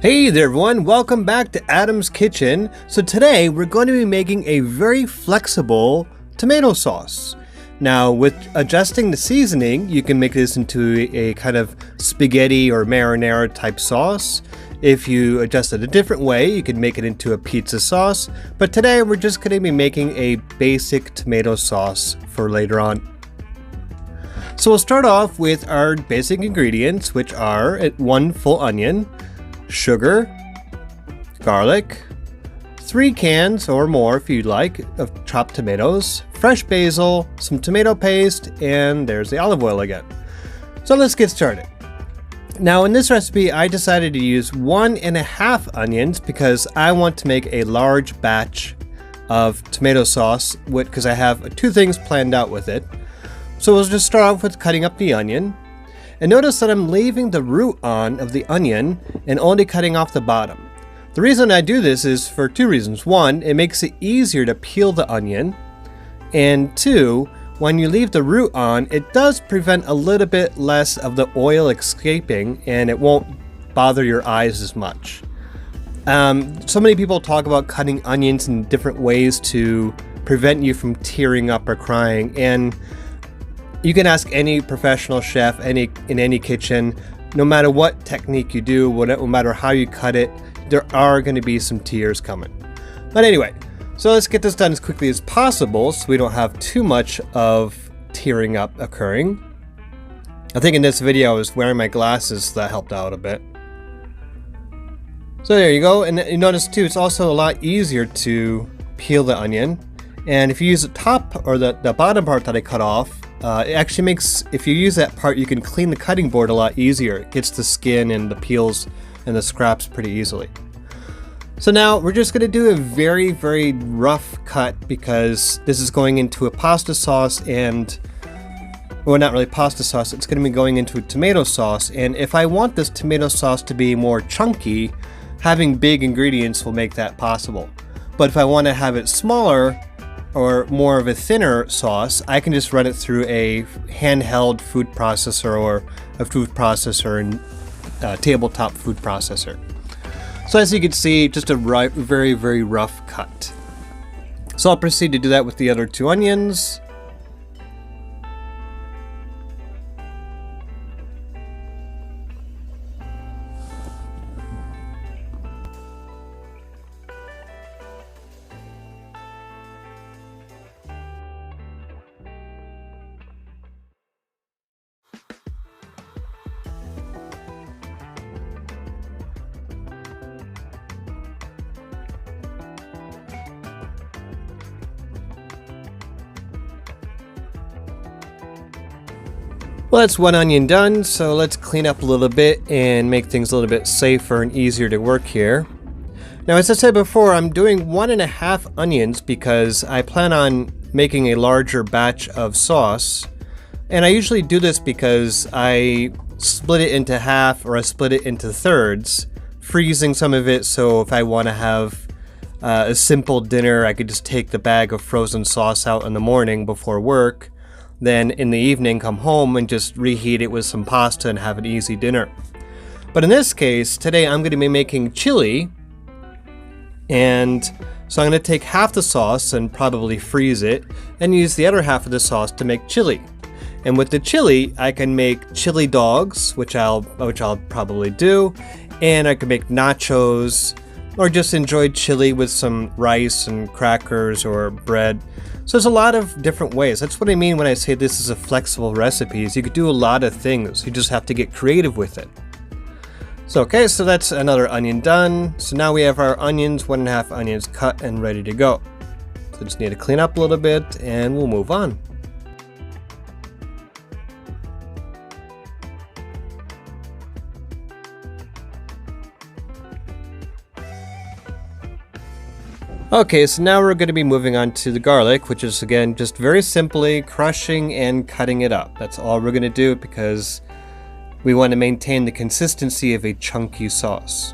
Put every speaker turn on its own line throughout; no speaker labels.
Hey there everyone, welcome back to Adam's Kitchen. So today we're going to be making a very flexible tomato sauce. Now with adjusting the seasoning, you can make this into a kind of spaghetti or marinara type sauce. If you adjust it a different way, you can make it into a pizza sauce. But today we're just going to be making a basic tomato sauce for later on. So we'll start off with our basic ingredients, which are 1 full onion, sugar, garlic, 3 cans or more if you'd like of chopped tomatoes, fresh basil, some tomato paste, and there's the olive oil again. So let's get started. Now in this recipe I decided to use 1.5 onions because I want to make a large batch of tomato sauce because I have 2 things planned out with it. So we'll just start off with cutting up the onion. And notice that I'm leaving the root on of the onion and only cutting off the bottom. The reason I do this is for 2 reasons. 1, it makes it easier to peel the onion. And 2, when you leave the root on, it does prevent a little bit less of the oil escaping and it won't bother your eyes as much. So many people talk about cutting onions in different ways to prevent you from tearing up or crying. And you can ask any professional chef in any kitchen, no matter what technique you do, no matter how you cut it, there are going to be some tears coming. But anyway, so let's get this done as quickly as possible so we don't have too much of tearing up occurring. I think in this video I was wearing my glasses, so that helped out a bit. So there you go, and you notice too, it's also a lot easier to peel the onion. And if you use the top or the bottom part that I cut off, it actually makes, if you use that part, you can clean the cutting board a lot easier. It gets the skin and the peels and the scraps pretty easily. So now we're just going to do a very, very rough cut because this is going into a pasta sauce and, well, not really pasta sauce, it's going to be going into a tomato sauce. And if I want this tomato sauce to be more chunky, having big ingredients will make that possible. But if I want to have it smaller, or more of a thinner sauce, I can just run it through a handheld food processor or a food processor and tabletop food processor. So as you can see, just a very, very rough cut. So I'll proceed to do that with the other 2 onions. Well, that's 1 onion done, so let's clean up a little bit and make things a little bit safer and easier to work here. Now, as I said before, I'm doing 1.5 onions because I plan on making a larger batch of sauce. And I usually do this because I split it into half or I split it into thirds, freezing some of it so if I want to have a simple dinner, I could just take the bag of frozen sauce out in the morning before work. Then in the evening come home and just reheat it with some pasta and have an easy dinner. But in this case, today I'm going to be making chili. And so I'm going to take half the sauce and probably freeze it and use the other half of the sauce to make chili. And with the chili, I can make chili dogs, which I'll probably do. And I can make nachos or just enjoy chili with some rice and crackers or bread. So there's a lot of different ways. That's what I mean when I say this is a flexible recipe. You could do a lot of things. You just have to get creative with it. So okay, so that's another onion done. So now we have our onions, 1.5 onions cut and ready to go. So just need to clean up a little bit and we'll move on. Okay, so now we're going to be moving on to the garlic, which is again just very simply crushing and cutting it up. That's all we're going to do because we want to maintain the consistency of a chunky sauce.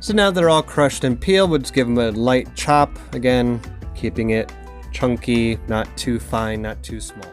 So now they're all crushed and peeled, we'll just give them a light chop, again, keeping it chunky, not too fine, not too small.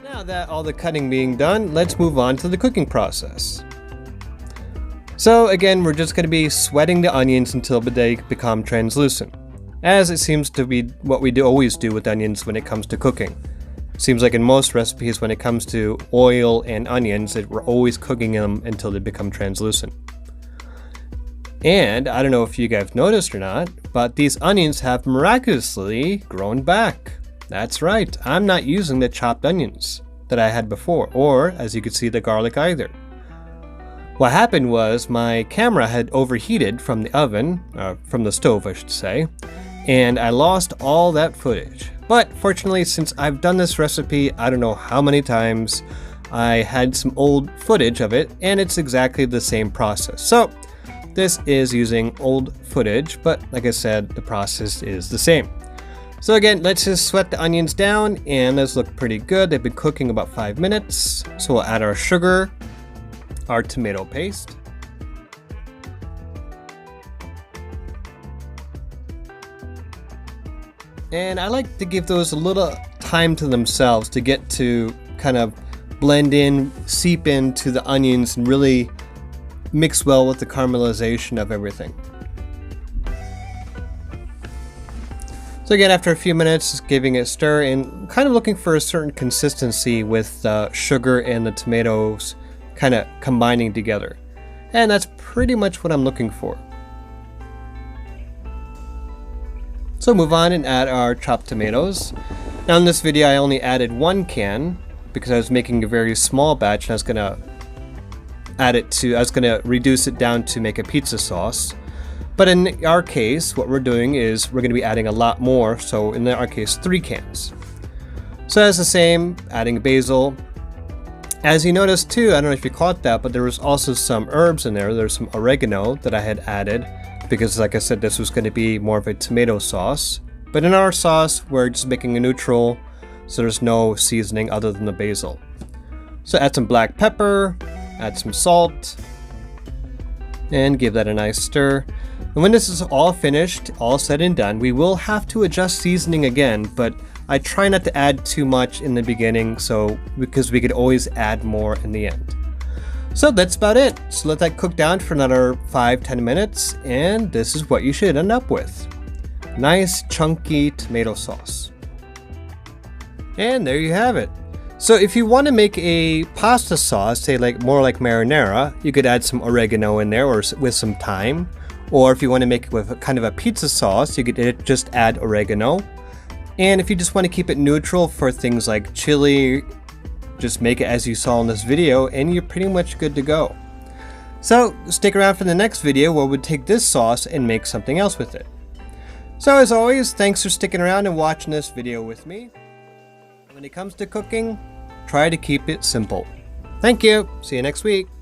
Now that all the cutting being done, let's move on to the cooking process. So again, we're just going to be sweating the onions until they become translucent, as it seems to be what we always do with onions when it comes to cooking. Seems like in most recipes when it comes to oil and onions, we're always cooking them until they become translucent. And I don't know if you guys noticed or not, but these onions have miraculously grown back. That's right, I'm not using the chopped onions that I had before, or as you can see, the garlic either. What happened was my camera had overheated from the oven, from the stove I should say, and I lost all that footage. But fortunately, since I've done this recipe I don't know how many times, I had some old footage of it and it's exactly the same process. So this is using old footage, but like I said, the process is the same. So again, let's just sweat the onions down, and those look pretty good. They've been cooking about 5 minutes. So we'll add our sugar, our tomato paste, and I like to give those a little time to themselves to get to kind of blend in, seep into the onions, and really mix well with the caramelization of everything. So again, after a few minutes, just giving it a stir and kind of looking for a certain consistency with the sugar and the tomatoes kind of combining together. And that's pretty much what I'm looking for. So move on and add our chopped tomatoes. Now in this video, I only added 1 can because I was making a very small batch and I was gonna reduce it down to make a pizza sauce. But in our case, what we're doing is we're going to be adding a lot more, so in our case 3 cans. So as the same, adding basil. As you noticed too, I don't know if you caught that, but there was also some herbs in there. There's some oregano that I had added because like I said, this was going to be more of a tomato sauce. But in our sauce, we're just making a neutral, so there's no seasoning other than the basil. So add some black pepper, add some salt, and give that a nice stir. And when this is all finished, all said and done, we will have to adjust seasoning again, but I try not to add too much in the beginning because we could always add more in the end. So that's about it. So let that cook down for another 5-10 minutes, and this is what you should end up with. Nice chunky tomato sauce. And there you have it. So if you want to make a pasta sauce, say more like marinara, you could add some oregano in there or with some thyme. Or if you want to make it with kind of a pizza sauce, you could just add oregano. And if you just want to keep it neutral for things like chili, just make it as you saw in this video and you're pretty much good to go. So stick around for the next video where we'll take this sauce and make something else with it. So as always, thanks for sticking around and watching this video with me. When it comes to cooking, try to keep it simple. Thank you. See you next week.